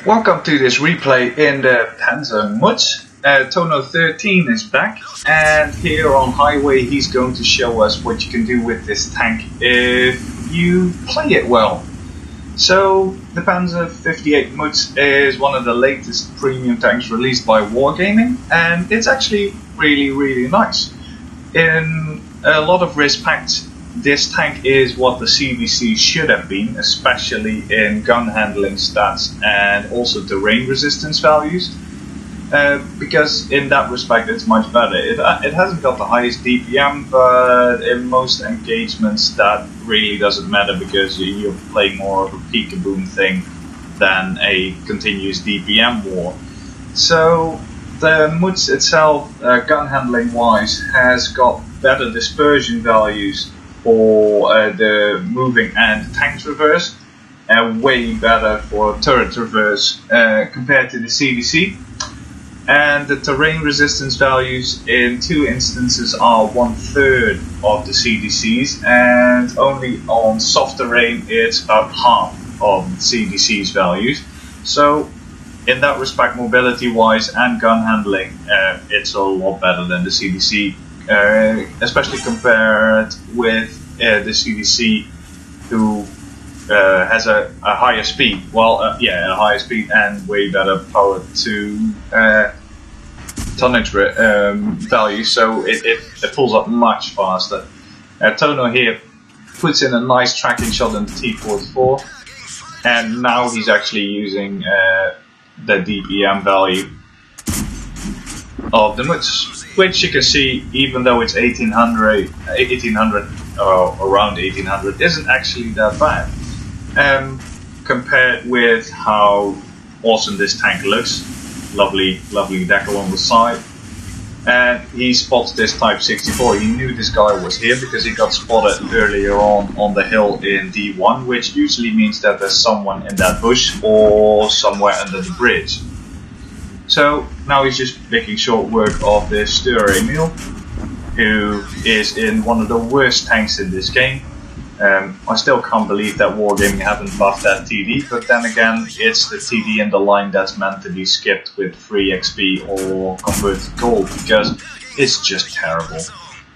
Welcome to this replay in the Pz.58 Mutz. Tono13 is back, and here on Highway he's going to show us what you can do with this tank if you play it well. So the Pz.58 Mutz is one of the latest premium tanks released by Wargaming, and it's actually really nice. In a lot of respects, this tank is what the CDC should have been, especially in gun handling stats and also terrain resistance values, because in that respect it's much better. It hasn't got the highest DPM, but in most engagements that really doesn't matter because you're playing more of a peekaboo thing than a continuous DPM war. So the Mutz itself, gun handling wise, has got better dispersion values for the moving and tank traverse, and way better for turret traverse compared to the CDC. And the terrain resistance values in two instances are 1/3 of the CDC's, and only on soft terrain it's about half of the CDC's values. So in that respect, mobility wise and gun handling, it's a lot better than the CDC. Especially compared with the CDC, who has a higher speed. Well, a higher speed and way better power to tonnage value, so it pulls up much faster. Tono here puts in a nice tracking shot in the T44, and now he's actually using the DPM value of the Mutz, which you can see, even though it's 1800 or around 1800, isn't actually that bad compared with how awesome this tank looks. Lovely decal on the side, and he spots this Type 64. He knew this guy was here because he got spotted earlier on the hill in D1, which usually means that there's someone in that bush or somewhere under the bridge. So now he's just making short work of this Stur Emil, who is in one of the worst tanks in this game. I still can't believe that Wargaming haven't buffed that TD, but then again, it's the TD in the line that's meant to be skipped with free XP or converted gold, because it's just terrible.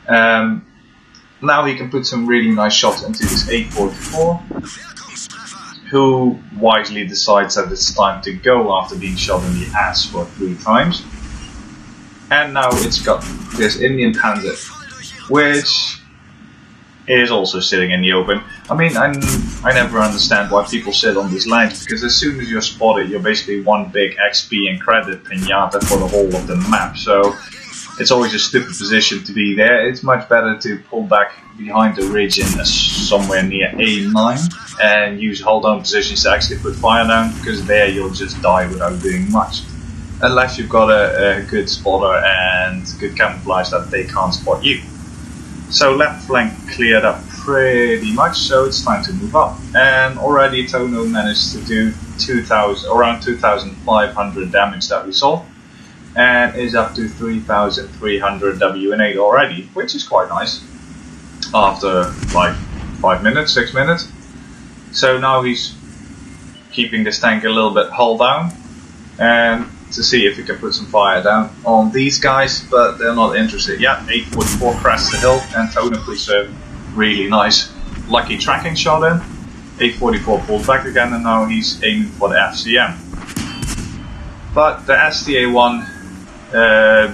Now he can put some really nice shots into this 844. Who wisely decides that it's time to go after being shot in the ass for 3 times. And now it's got this Indian Panzer, which is also sitting in the open. I mean, I never understand why people sit on these lines, because as soon as you're spotted, you're basically one big XP and credit pinata for the whole of the map. So it's always a stupid position to be there. It's much better to pull back behind the ridge in somewhere near A9 and use hold on positions to actually put fire down, because there you'll just die without doing much. Unless you've got a good spotter and good camouflage that they can't spot you. So left flank cleared up pretty much, so it's time to move up. And already Tono managed to do around 2,500 damage that we saw, and is up to 3,300 WN8 already, which is quite nice after like 5 minutes, 6 minutes. So now he's keeping this tank a little bit hull down, and to see if he can put some fire down on these guys, but they're not interested. Yeah, 844 crests the hill, and Tono puts a really nice lucky tracking shot in. 844 pulls back again, and now he's aiming for the FCM. But the STA1,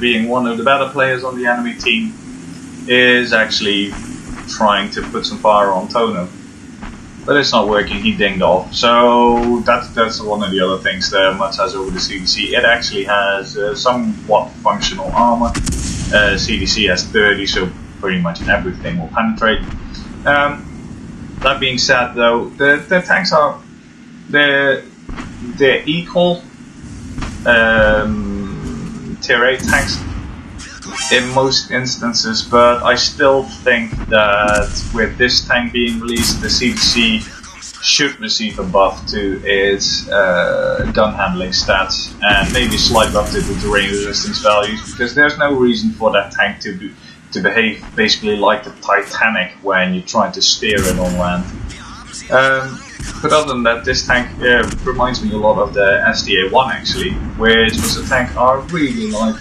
being one of the better players on the enemy team, is actually trying to put some fire on Tono. But it's not working, he dinged off. So that's one of the other things that Mutz has over the CDC. It actually has somewhat functional armor. CDC has 30, so pretty much everything will penetrate. That being said though, the tanks are they're equal tier 8 tanks in most instances, but I still think that with this tank being released, the CDC should receive a buff to its gun handling stats, and maybe slight buff to the terrain resistance values, because there's no reason for that tank to behave basically like the Titanic when you're trying to steer it on land. But other than that, this tank reminds me a lot of the SDA1 actually, which was a tank I really like.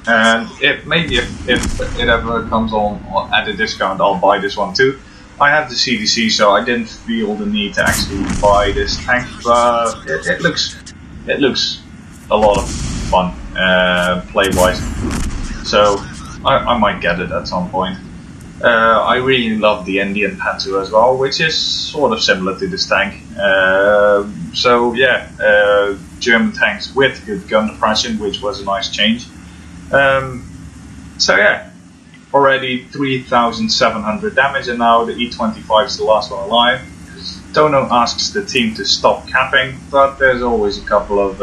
And maybe if it ever comes on at a discount, I'll buy this one too. I have the CDC, so I didn't feel the need to actually buy this tank, but it looks a lot of fun play-wise. So I might get it at some point. I really love the Indian Panzer as well, which is sort of similar to this tank. So yeah, German tanks with good gun depression, which was a nice change. So yeah, already 3,700 damage, and now the E25 is the last one alive. Tono asks the team to stop capping, but there's always a couple of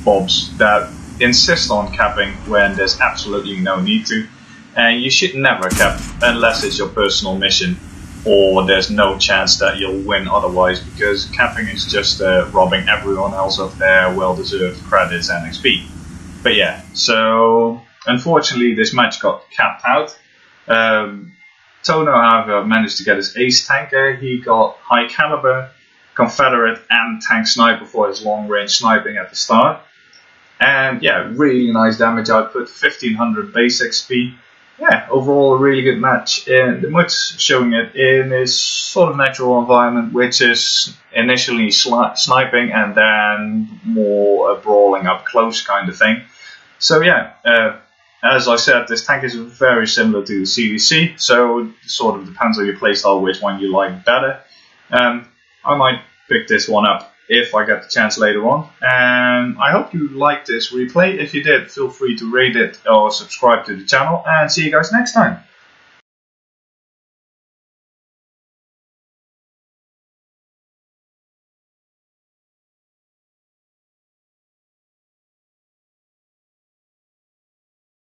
bobs that insist on capping when there's absolutely no need to. And you should never cap unless it's your personal mission or there's no chance that you'll win otherwise, because capping is just robbing everyone else of their well-deserved credits and XP. But yeah, so unfortunately this match got capped out. Tono, however, managed to get his ace tanker. He got high caliber, Confederate and tank sniper for his long range sniping at the start. And yeah, really nice damage output, 1500 base XP. Yeah, overall a really good match. And the Mutz showing it in his sort of natural environment, which is initially sniping and then more brawling up close kind of thing. So yeah, as I said, this tank is very similar to the CDC, so it sort of depends on your playstyle which one you like better. I might pick this one up if I get the chance later on. And I hope you liked this replay. If you did, feel free to rate it or subscribe to the channel, and see you guys next time.